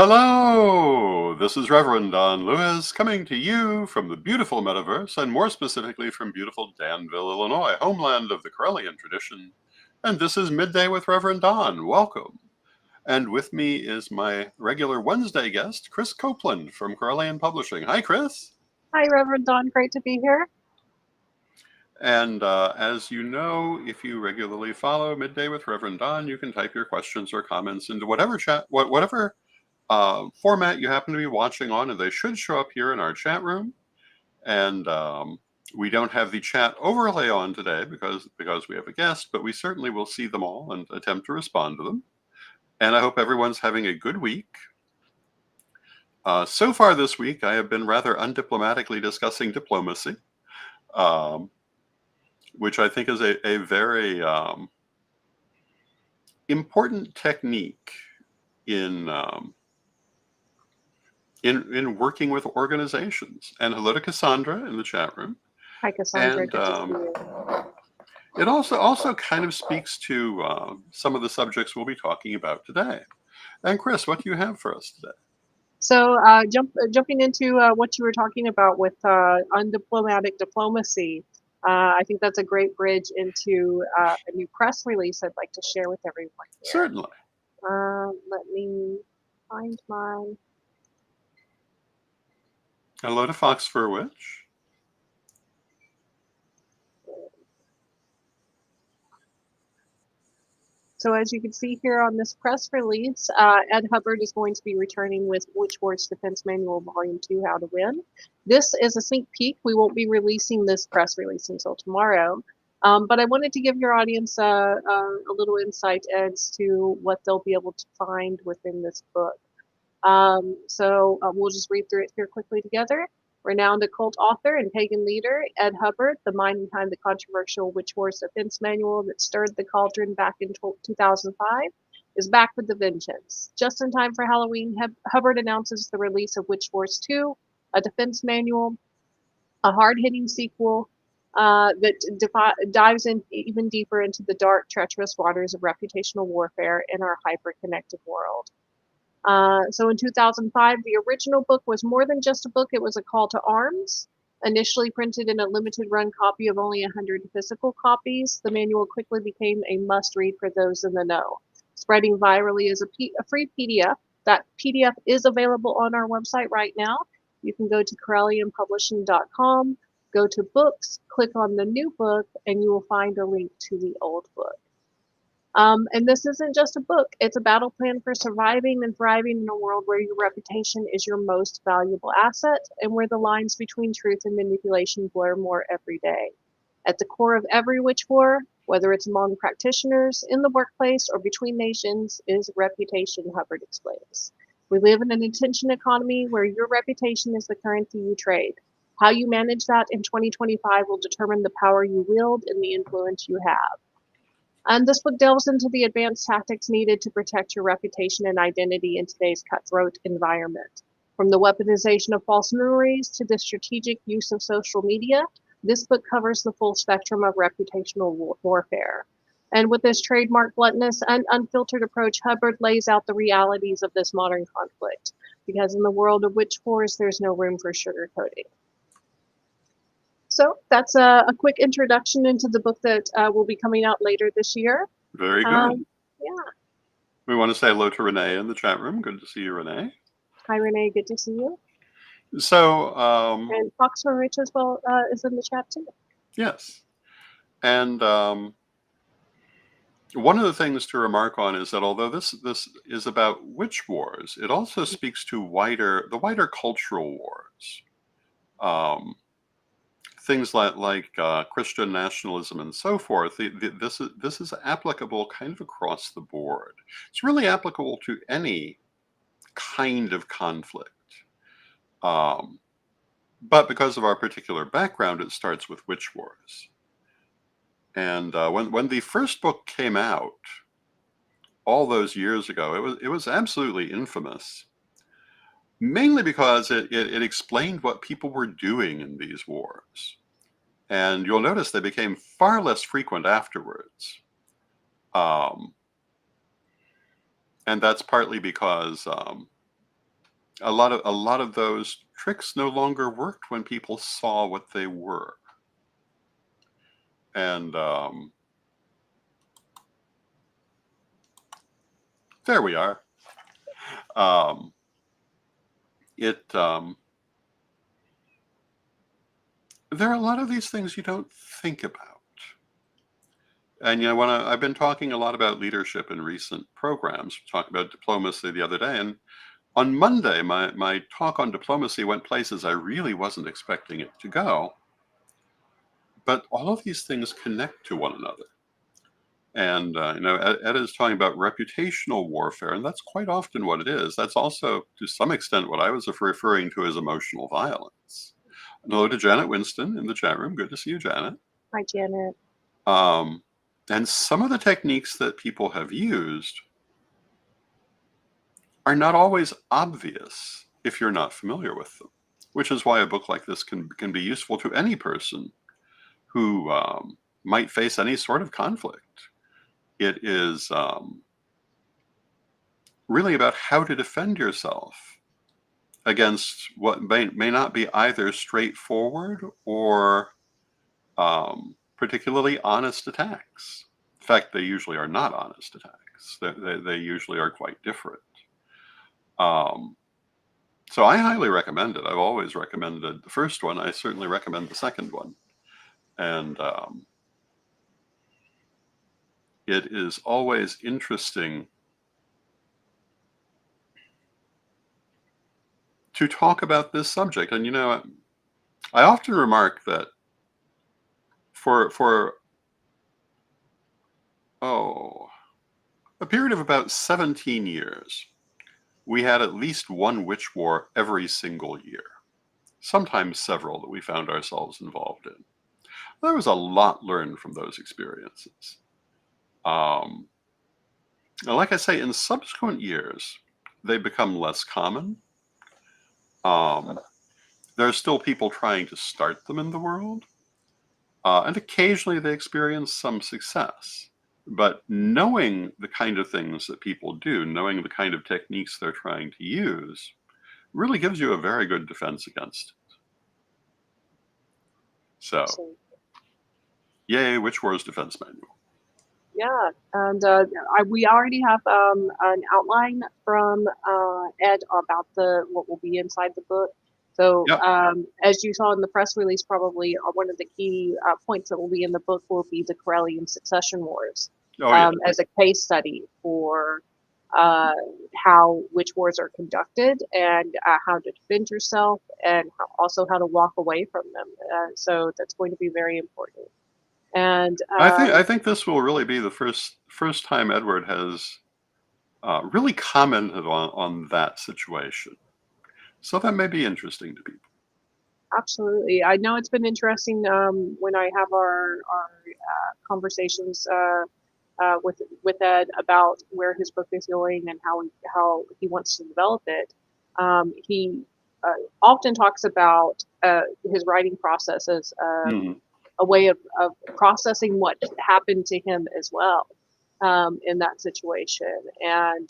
Hello, this is Reverend Don Lewis coming to you from the beautiful metaverse, and more specifically from beautiful Danville, Illinois, homeland of the Corellian tradition. And this is Midday with Reverend Don. Welcome. And with me is my regular Wednesday guest, Krys Copeland from Corellian Publishing. Hi, Krys. Hi, Reverend Don. Great to be here. And as you know, if you regularly follow Midday with Reverend Don, you can type your questions or comments into whatever format you happen to be watching on, and they should show up here in our chat room. And we don't have the chat overlay on today because we have a guest, but we certainly will see them all and attempt to respond to them. And I hope everyone's having a good week. So far this week, I have been rather undiplomatically discussing diplomacy, which I think is a very important technique in working with organizations. And hello to Cassandra in the chat room. Hi, Cassandra. And Good to see you. it also kind of speaks to some of the subjects we'll be talking about today. And Krys, what do you have for us today? So jumping into what you were talking about with undiplomatic diplomacy, I think that's a great bridge into a new press release I'd like to share with everyone here. Certainly. Let me find my... Hello to Fox Fur Witch. So as you can see here on this press release, Ed Hubbard is going to be returning with Witch Wars Defense Manual Volume 2, How to Win. This is a sneak peek. We won't be releasing this press release until tomorrow. But I wanted to give your audience a little insight as to what they'll be able to find within this book. So we'll just read through it here quickly together. Renowned occult author and pagan leader Ed Hubbard, the mind behind the controversial Witch Wars Defense Manual that stirred the cauldron back in 2005, is back with a vengeance. Just in time for Halloween, Hubbard announces the release of Witch Wars 2, a defense manual, a hard-hitting sequel that dives in even deeper into the dark, treacherous waters of reputational warfare in our hyper-connected world. So in 2005, the original book was more than just a book, it was a call to arms. Initially printed in a limited run copy of only 100 physical copies, the manual quickly became a must-read for those in the know. Spreading virally as a free PDF. That PDF is available on our website right now. You can go to CorellianPublishing.com, go to books, click on the new book, and you will find a link to the old book. And this isn't just a book, it's a battle plan for surviving and thriving in a world where your reputation is your most valuable asset and where the lines between truth and manipulation blur more every day. At the core of every witch war, whether it's among practitioners, in the workplace, or between nations, is reputation, Hubbard explains. We live in an attention economy where your reputation is the currency you trade. How you manage that in 2025 will determine the power you wield and the influence you have. And this book delves into the advanced tactics needed to protect your reputation and identity in today's cutthroat environment. From the weaponization of false memories to the strategic use of social media, this book covers the full spectrum of reputational warfare. And with this trademark bluntness and unfiltered approach, Hubbard lays out the realities of this modern conflict. Because in the world of witch wars, there's no room for sugarcoating. So that's a quick introduction into the book that will be coming out later this year. Very good. Yeah. We want to say hello to Renee in the chat room. Good to see you, Renee. Hi, Renee. Good to see you. So, and Fox for Rich as well is in the chat too. Yes. And one of the things to remark on is that although this is about witch wars, it also speaks to the wider cultural wars. Things like Christian nationalism and so forth. This is applicable kind of across the board. It's really applicable to any kind of conflict. But because of our particular background, it starts with witch wars. And when the first book came out all those years ago, it was absolutely infamous. Mainly because it explained what people were doing in these wars. And you'll notice they became far less frequent afterwards. And that's partly because a lot of those tricks no longer worked when people saw what they were. And there we are. Um, it There are a lot of these things you don't think about. And when I've been talking a lot about leadership in recent programs, talking about diplomacy the other day, and on Monday, my talk on diplomacy went places I really wasn't expecting it to go. But all of these things connect to one another. And Ed is talking about reputational warfare, and that's quite often what it is. That's also, to some extent, what I was referring to as emotional violence. And hello to Janet Winston in the chat room. Good to see you, Janet. Hi, Janet. And some of the techniques that people have used are not always obvious if you're not familiar with them, which is why a book like this can be useful to any person who might face any sort of conflict. It is really about how to defend yourself against what may not be either straightforward or particularly honest attacks. In fact, they usually are not honest attacks. They usually are quite different. So I highly recommend it. I've always recommended the first one. I certainly recommend the second one. And it is always interesting to talk about this subject. And I often remark that for a period of about 17 years, we had at least one witch war every single year, sometimes several that we found ourselves involved in. There was a lot learned from those experiences. Like I say, in subsequent years, they become less common. There are still people trying to start them in the world, and occasionally they experience some success. But knowing the kind of things that people do, knowing the kind of techniques they're trying to use, really gives you a very good defense against it. So, yay, Witch Wars Defense Manual. Yeah, and we already have an outline from Ed about what will be inside the book. So Yep. as you saw in the press release, probably one of the key points that will be in the book will be the Corellian succession wars as a case study for how witch wars are conducted and how to defend yourself and also how to walk away from them. So that's going to be very important. And I think this will really be the first time Edward has really commented on that situation. So that may be interesting to people. Absolutely. I know it's been interesting when I have our conversations with Ed about where his book is going and how he wants to develop it. He often talks about his writing process as a way of processing what happened to him as well in that situation, and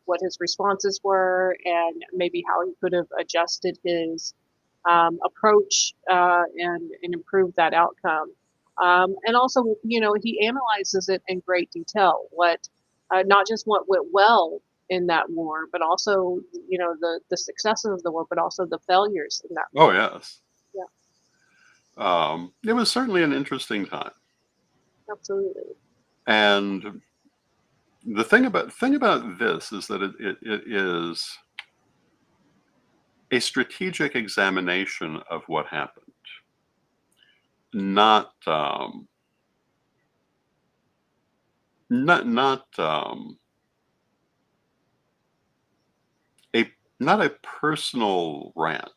what his responses were, and maybe how he could have adjusted his approach and improve that outcome. And also, he analyzes it in great detail. Not just what went well in that war, but also, the successes of the war, but also the failures in that war. Oh, yes. Yeah. It was certainly an interesting time. Absolutely. And the thing about this is that it is a strategic examination of what happened, not a personal rant,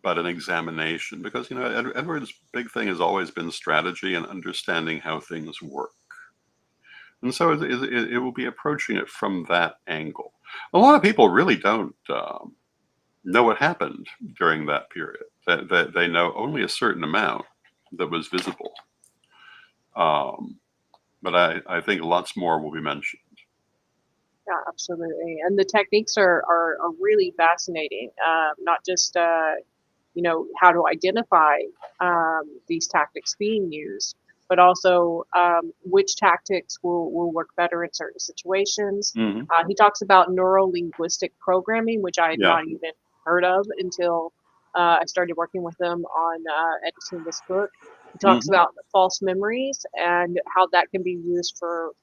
but an examination. Because Edward's big thing has always been strategy and understanding how things work. And so it will be approaching it from that angle. A lot of people really don't know what happened during that period. They know only a certain amount that was visible. But I think lots more will be mentioned. Yeah, absolutely. And the techniques are really fascinating. Not just how to identify these tactics being used, but also which tactics will work better in certain situations. Hmm. He talks about neuro-linguistic programming, which I had Yeah. not even heard of until I started working with them on editing this book. He talks Hmm. about false memories and how that can be used for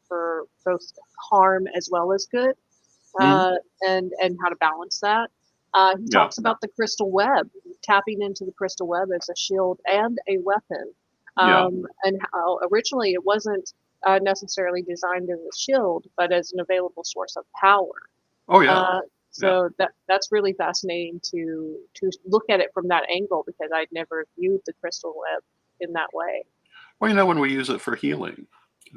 both harm as well as good, Hmm. and how to balance that. He Yeah. talks about the crystal web, tapping into the crystal web as a shield and a weapon, Yeah. and how originally it wasn't necessarily designed as a shield, but as an available source of power. Oh, yeah. Uh, Yeah. so that's really fascinating to look at it from that angle because I'd never viewed the crystal web in that way. Well, when we use it for healing,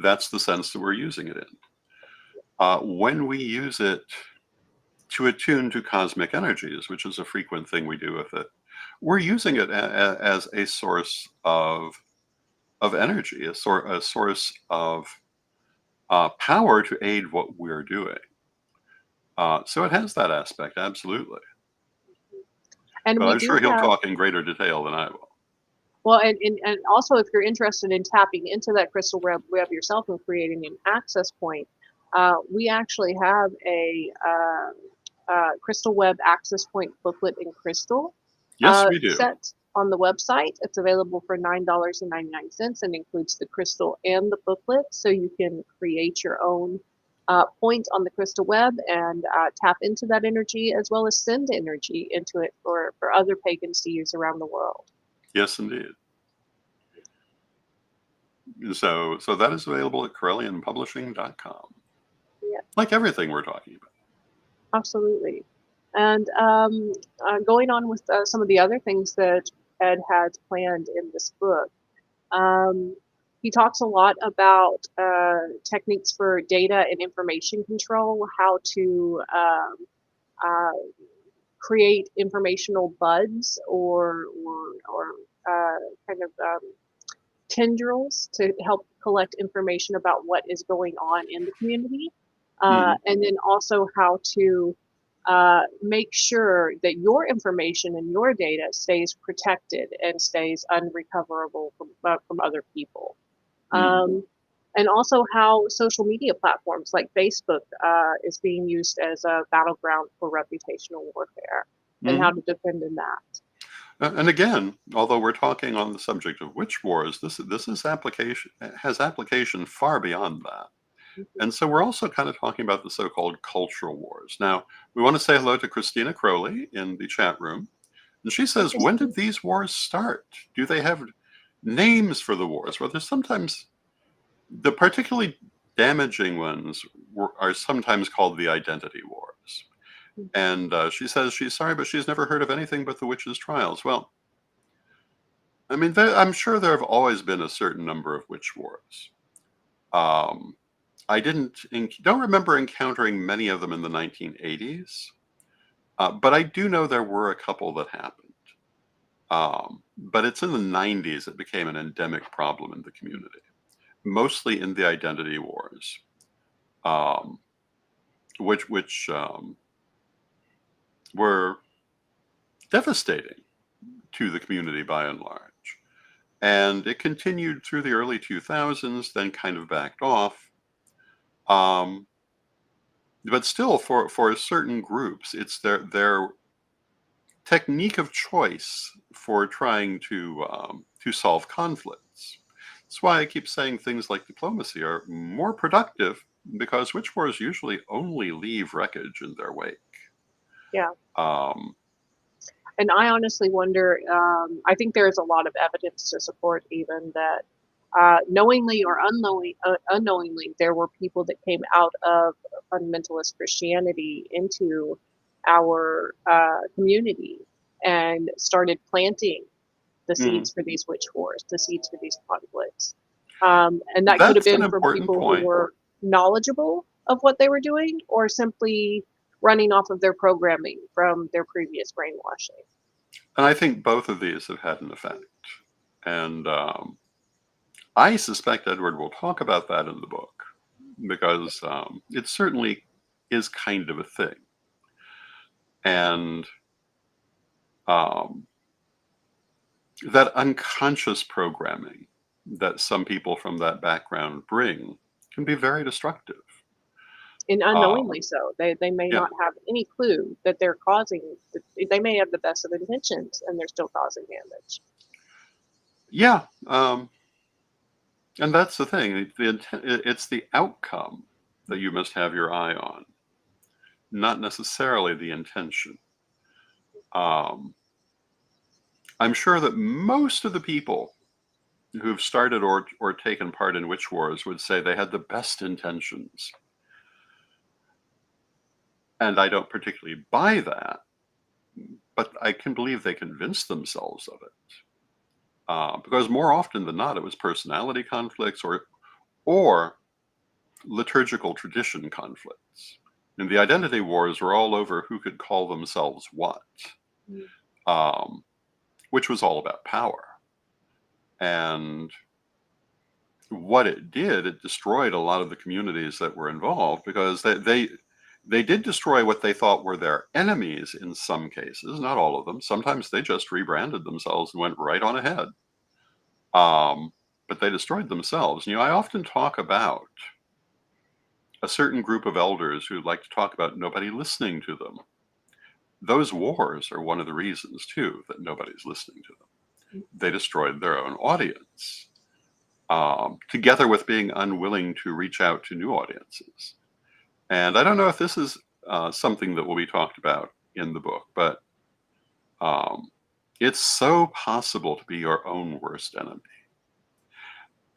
that's the sense that we're using it in. When we use it to attune to cosmic energies, which is a frequent thing we do with it, we're using it as a source of energy, a source of power to aid what we're doing. So it has that aspect, absolutely. And But we I'm do sure he'll have. talk in greater detail than I will. Well, and also if you're interested in tapping into that crystal web yourself and creating an access point, we actually have a crystal web access point booklet in crystal Yes, we do. set on the website. It's available for $9.99 and includes the crystal and the booklet, so you can create your own point on the crystal web and tap into that energy as well as send energy into it for other pagans to use around the world. Yes, indeed. So that is available at CorellianPublishing.com. Yeah. Like everything we're talking about. Absolutely. And going on with some of the other things that Ed had planned in this book, um, he talks a lot about techniques for data and information control, how to uh, create informational buds or kind of tendrils to help collect information about what is going on in the community, Hmm. and then also how to make sure that your information and your data stays protected and stays unrecoverable from other people. Hmm. Um, and also how social media platforms like Facebook is being used as a battleground for reputational warfare and how Hmm. to defend in that. And again, although we're talking on the subject of witch wars, this is application has application far beyond that. Mhm. And so we're also kind of talking about the so-called cultural wars. Now, we want to say hello to Christina Crowley in the chat room. And she Hey, says, when Christine. did these wars start? Do they have names for the wars? Well, there's sometimes the particularly damaging ones are sometimes called the identity wars. And she says she's sorry, but she's never heard of anything but the witches' trials. Well, I mean, I'm sure there have always been a certain number of witch wars. Um, I don't remember encountering many of them in the 1980s, but I do know there were a couple that happened. But it's in the 90s it became an endemic problem in the community, mostly in the identity wars, um, which were devastating to the community by and large. And it continued through the early 2000s, then kind of backed off. Um, but still, for certain groups, it's their technique of choice for trying to solve conflicts. That's why I keep saying things like diplomacy are more productive because witch wars usually only leave wreckage in their wake. Yeah. Um, And I honestly wonder, I think there's a lot of evidence to support even that knowingly or unknowingly, there were people that came out of fundamentalist Christianity into our community and started planting the mhm. seeds for these witch wars, the seeds for these conflicts. And that could have That's an been from important people who point. were knowledgeable of what they were doing or simply running off of their programming from their previous brainwashing. And I think both of these have had an effect. And I suspect Edward will talk about that in the book because it certainly is kind of a thing. And that unconscious programming that some people from that background bring can be very destructive. And unknowingly so. They may Yeah, not have any clue that they're causing, they may have the best of intentions and they're still causing damage. yeah, and that's the thing. It's the outcome that you must have your eye on, not necessarily the intention. Um, I'm sure that most of the people who've started or taken part in witch wars would say they had the best intentions. And I don't particularly buy that, but I can believe they convinced themselves of it. Because more often than not, it was personality conflicts or liturgical tradition conflicts. And the identity wars were all over who could call themselves what, which was all about power. And what it did, it destroyed a lot of the communities that were involved, because they did destroy what they thought were their enemies in some cases, not all of them. Sometimes they just rebranded themselves and went right on ahead. But they destroyed themselves. I often talk about a certain group of elders who like to talk about nobody listening to them. Those wars are one of the reasons, too, that nobody's listening to them. They destroyed their own audience, together with being unwilling to reach out to new audiences. And I don't know if this is something that will be talked about in the book, but it's so possible to be your own worst enemy.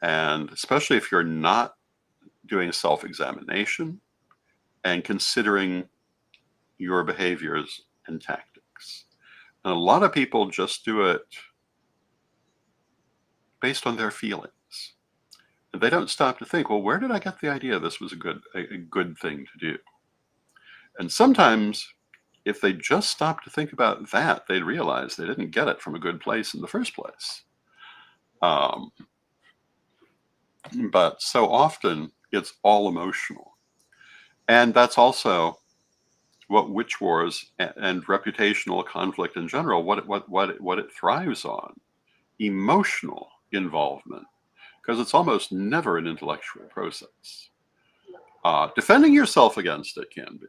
And especially if you're not doing self-examination and considering your behaviors and tactics. And a lot of people just do it based on their feelings. And they don't stop to think, well, where did I get the idea this was a good thing to do? And sometimes if they just stop to think about that, they'd realize they didn't get it from a good place in the first place. But so often it's all emotional. And that's also what witch wars and reputational conflict in general, what it thrives on: emotional involvement, because it's almost never an intellectual process. Defending yourself against it can be.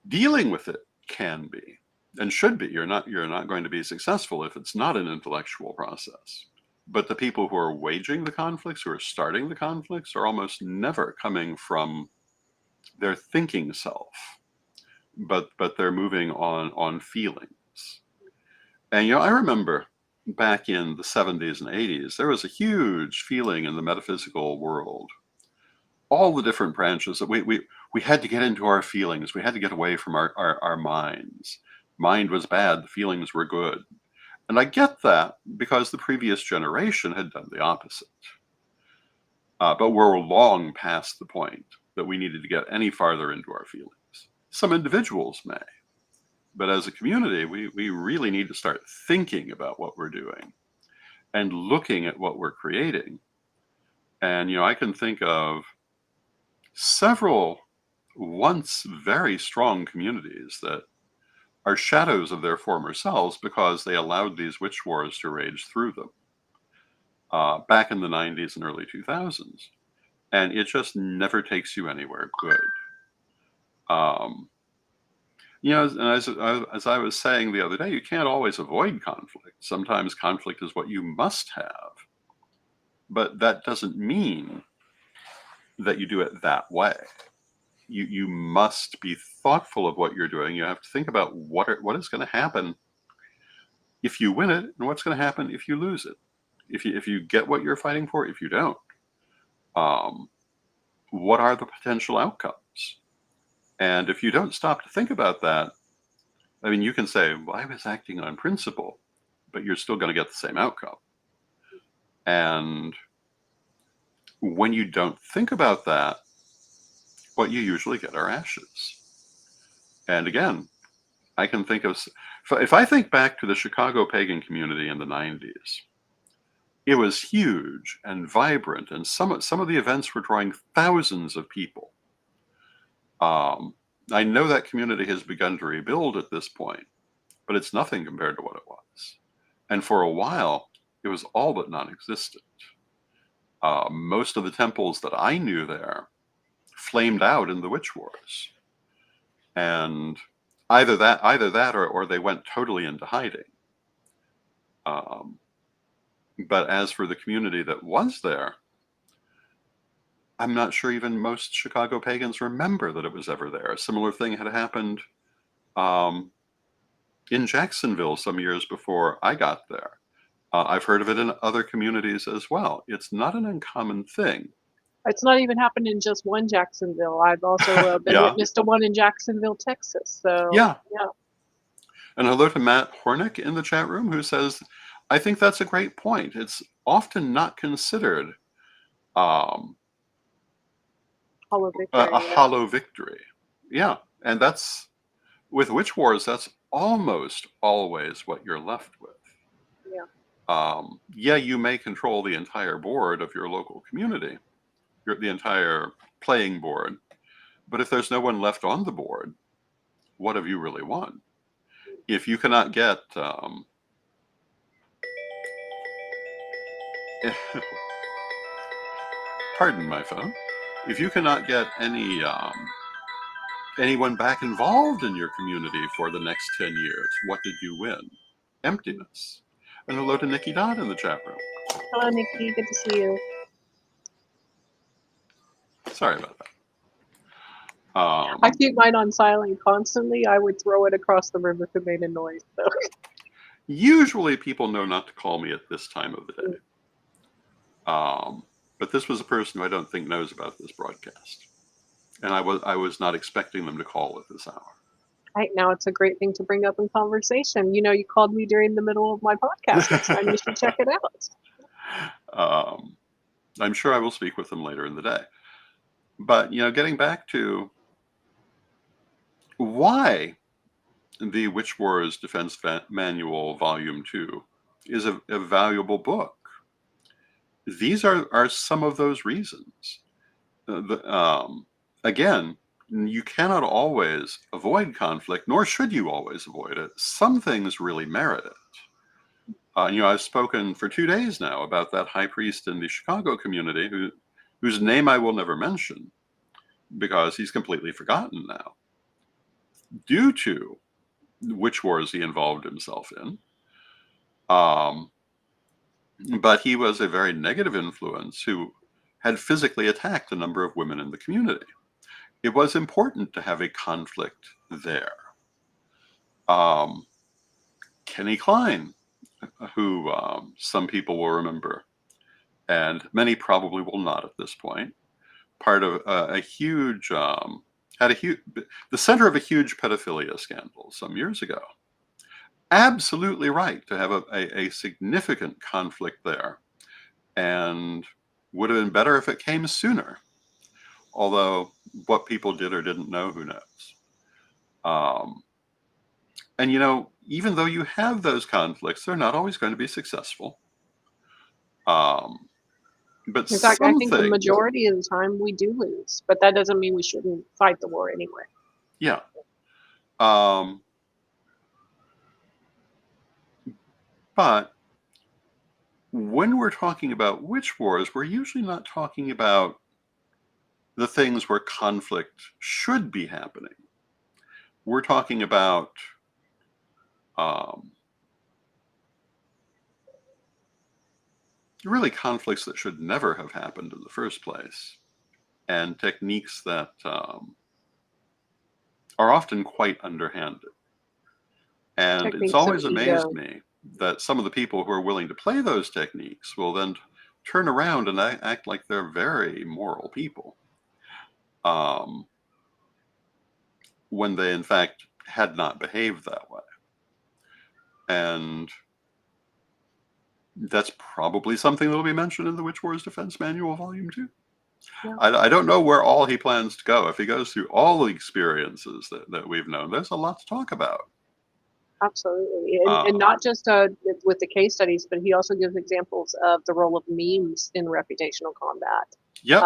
Dealing with it can be, and should be. You're not going to be successful if it's not an intellectual process. But the people who are waging the conflicts, who are starting the conflicts, are almost never coming from their thinking self, but they're moving on feelings. And I remember back in the 70s and 80s, there was a huge feeling in the metaphysical world. All the different branches that we had to get into our feelings. We had to get away from our minds. Mind was bad, the feelings were good. And I get that, because the previous generation had done the opposite. But we're long past the point that we needed to get any farther into our feelings. Some individuals may, but as a community, we really need to start thinking about what we're doing and looking at what we're creating. And, I can think of several once very strong communities that are shadows of their former selves because they allowed these witch wars to rage through them back in the 90s and early 2000s. And it just never takes you anywhere good. As I was saying the other day, you can't always avoid conflict. Sometimes conflict is what you must have. But that doesn't mean that you do it that way. You must be thoughtful of what you're doing. You have to think about what is going to happen if you win it, and what's going to happen if you lose it. If you get what you're fighting for, if you don't, what are the potential outcomes? And if you don't stop to think about that, I mean, you can say, well, I was acting on principle, but you're still going to get the same outcome. And when you don't think about that, what you usually get are ashes. And again, I can think of, if I think back to the Chicago pagan community in the 90s, it was huge and vibrant, and some of the events were drawing thousands of people. I know that community has begun to rebuild at this point, but it's nothing compared to what it was. And for a while, it was all but non-existent. Most of the temples that I knew there flamed out in the witch wars, and either that or they went totally into hiding. But as for the community that was there, I'm not sure even most Chicago pagans remember that it was ever there. A similar thing had happened in Jacksonville some years before I got there. I've heard of it in other communities as well. It's not an uncommon thing. It's not even happened in just one Jacksonville. I've also been Yeah. witness to one in Jacksonville, Texas. So Yeah. yeah. And hello to Matt Hornick in the chat room, who says, I think that's a great point. It's often not considered Hollow victory. a hollow victory. Yeah. And that's, with witch wars, that's almost always what you're left with. Yeah. Yeah, you may control the entire board of your local community, the entire playing board, but if there's no one left on the board, what have you really won? If you cannot get pardon my phone. If you cannot get anyone back involved in your community for the next 10 years, what did you win? Emptiness. And hello to Nikki Dodd in the chat room. Hello, Nikki. Good to see you. Sorry about that. I keep mine on silent constantly. I would throw it across the river if it made a noise. So. Usually people know not to call me at this time of the day. But this was a person who I don't think knows about this broadcast. And I was not expecting them to call at this hour. Right now, it's a great thing to bring up in conversation. You know, you called me during the middle of my podcast. Next time you should check it out. I'm sure I will speak with them later in the day. But, you know, getting back to why the Witch Wars Defense Manual Volume 2 is a valuable book. These are some of those reasons. Again, you cannot always avoid conflict, nor should you always avoid it. Some things really merit it. You know, I've spoken for 2 days now about that high priest in the Chicago community whose name I will never mention because he's completely forgotten now, due to witch wars he involved himself in. But he was a very negative influence who had physically attacked a number of women in the community. It was important to have a conflict there. Kenny Klein, who some people will remember, and many probably will not at this point, part of the center of a huge pedophilia scandal some years ago. Absolutely right to have a significant conflict there, and would have been better if it came sooner. Although what people did or didn't know, who knows? And you know, even though you have those conflicts, they're not always going to be successful. But in fact, I think the majority of the time we do lose, but that doesn't mean we shouldn't fight the war anyway. Yeah. But when we're talking about witch wars, we're usually not talking about the things where conflict should be happening. We're talking about really conflicts that should never have happened in the first place, and techniques that are often quite underhanded. And Techniques it's always of amazed ego. me that some of the people who are willing to play those techniques will then turn around and act like they're very moral people, when they in fact had not behaved that way. And that's probably something that will be mentioned in the Witch Wars Defense Manual Volume 2. Yeah. I don't know where all he plans to go. If he goes through all the experiences that we've known, there's a lot to talk about. Absolutely. And Uh, not just with the case studies, but he also gives examples of the role of memes in reputational combat. yep.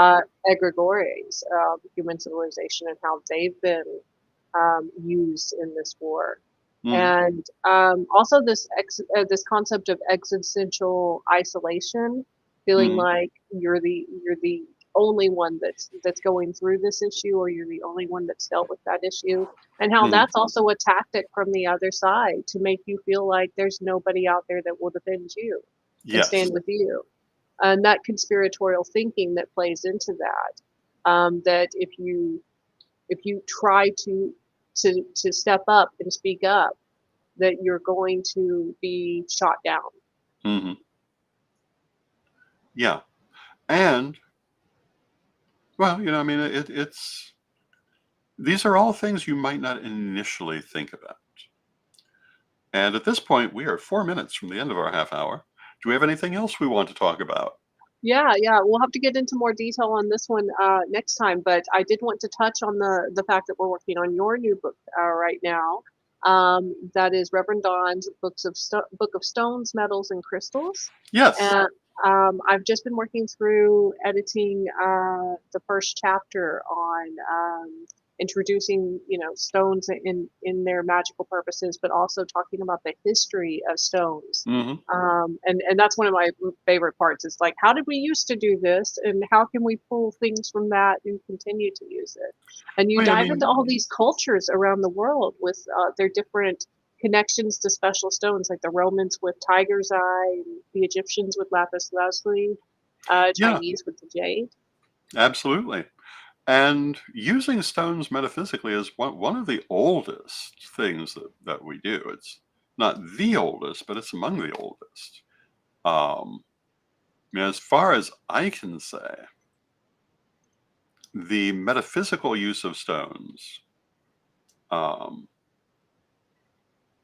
Egregores, human civilization, and how they've been used in this war. Hmm. And also this concept of existential isolation, feeling Hmm. like you're the only one that's going through this issue, or you're the only one that's dealt with that issue, and how Hmm. that's also a tactic from the other side to make you feel like there's nobody out there that will defend you and stand Yes. with you. And that conspiratorial thinking that plays into that, that if you try to step up and speak up, that you're going to be shot down. Hmm. Yeah. And well, I mean, it's these are all things you might not initially think about. And at this point, we are 4 minutes from the end of our half hour. Do we have anything else we want to talk about? Yeah, yeah, we'll have to get into more detail on this one next time. But I did want to touch on the fact that we're working on your new book right now. That is Reverend Don's Book of Stones, Metals, and Crystals. Yes. And I've just been working through editing the first chapter on introducing, stones in their magical purposes, but also talking about the history of stones. Hmm. And that's one of my favorite parts. Is like, how did we used to do this, and how can we pull things from that and continue to use it? And you Well, I dive into mean, all these cultures around the world with their different connections to special stones, like the Romans with tiger's eye, and the Egyptians with lapis lazuli, yeah, Chinese with the jade. absolutely. And using stones metaphysically is one of the oldest things that we do. It's not the oldest, but it's among the oldest. I mean, as far as I can say, the metaphysical use of stones um,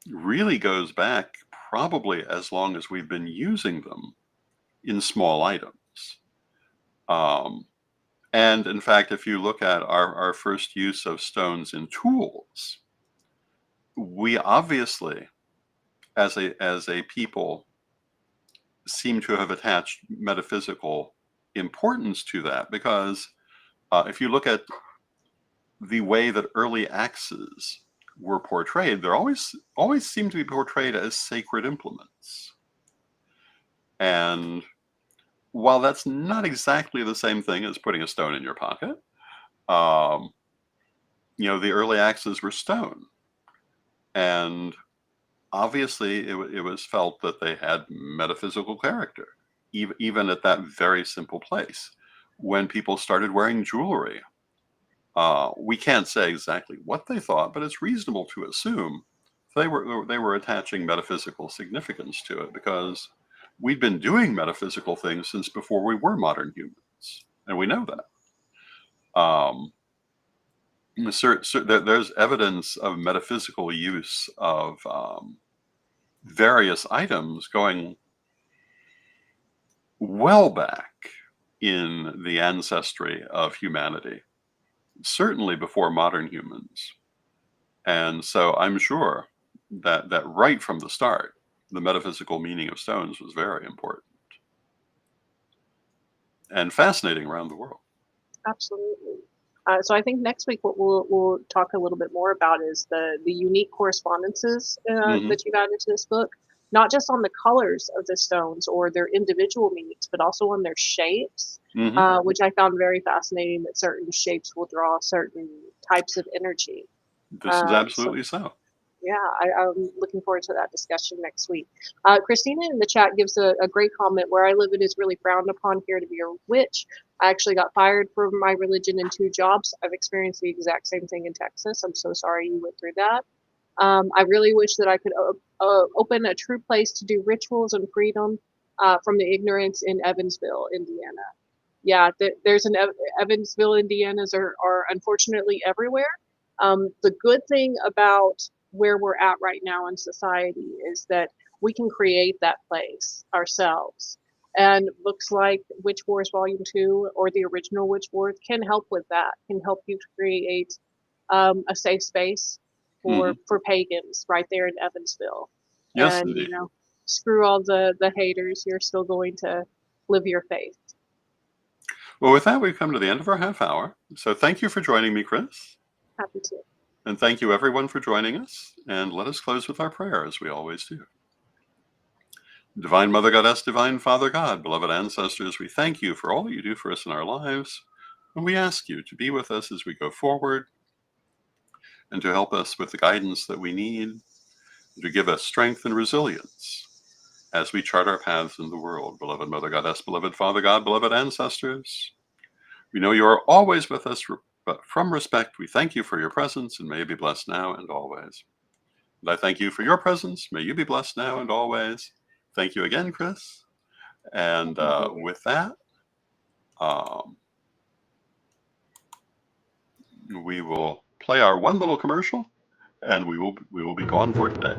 really goes back probably as long as we've been using them in small items. Um, and in fact, if you look at our first use of stones in tools, we obviously, as a people, seem to have attached metaphysical importance to that because if you look at the way that early axes were portrayed, they're always seem to be portrayed as sacred implements. And while that's not exactly the same thing as putting a stone in your pocket, um, the early axes were stone, and obviously it was felt that they had metaphysical character, even at that very simple place. When people started wearing jewelry, we can't say exactly what they thought, but it's reasonable to assume they were attaching metaphysical significance to it because we'd been doing metaphysical things since before we were modern humans, and we know that. There's evidence of metaphysical use of various items going well back in the ancestry of humanity, certainly before modern humans. And so I'm sure that right from the start, the metaphysical meaning of stones was very important and fascinating around the world. Absolutely. So I think next week what we'll talk a little bit more about is the unique correspondences Hmm. that you've added to this book, not just on the colors of the stones or their individual meanings, but also on their shapes, Hmm. which I found very fascinating. That certain shapes will draw certain types of energy. This is So absolutely so. yeah, I'm looking forward to that discussion next week. Christina in the chat gives a great comment. Where I live, it is really frowned upon here to be a witch. I actually got fired for my religion in 2 jobs. I've experienced the exact same thing in Texas. I'm so sorry you went through that. I really wish that I could open a true place to do rituals and freedom from the ignorance in Evansville, Indiana. Yeah, there's Evansville, Indianas are unfortunately everywhere. The good thing about where we're at right now in society is that we can create that place ourselves. And books like Witch Wars Volume 2 or the original Witch Wars can help with that, can help you to create a safe space for pagans right there in Evansville. Yes, And, indeed. screw all the haters. You're still going to live your faith. Well, with that, we've come to the end of our half hour. So thank you for joining me, Krys. Happy to. And thank you, everyone, for joining us. And let us close with our prayer, as we always do. Divine Mother Goddess, Divine Father God, beloved ancestors, we thank you for all that you do for us in our lives. And we ask you to be with us as we go forward and to help us with the guidance that we need, and to give us strength and resilience as we chart our paths in the world. Beloved Mother Goddess, beloved Father God, beloved ancestors, we know you are always with us, but from respect, we thank you for your presence, and may you be blessed now and always. And I thank you for your presence. May you be blessed now and always. Thank you again, Krys. And with that, we will play our one little commercial, and we will be gone for today.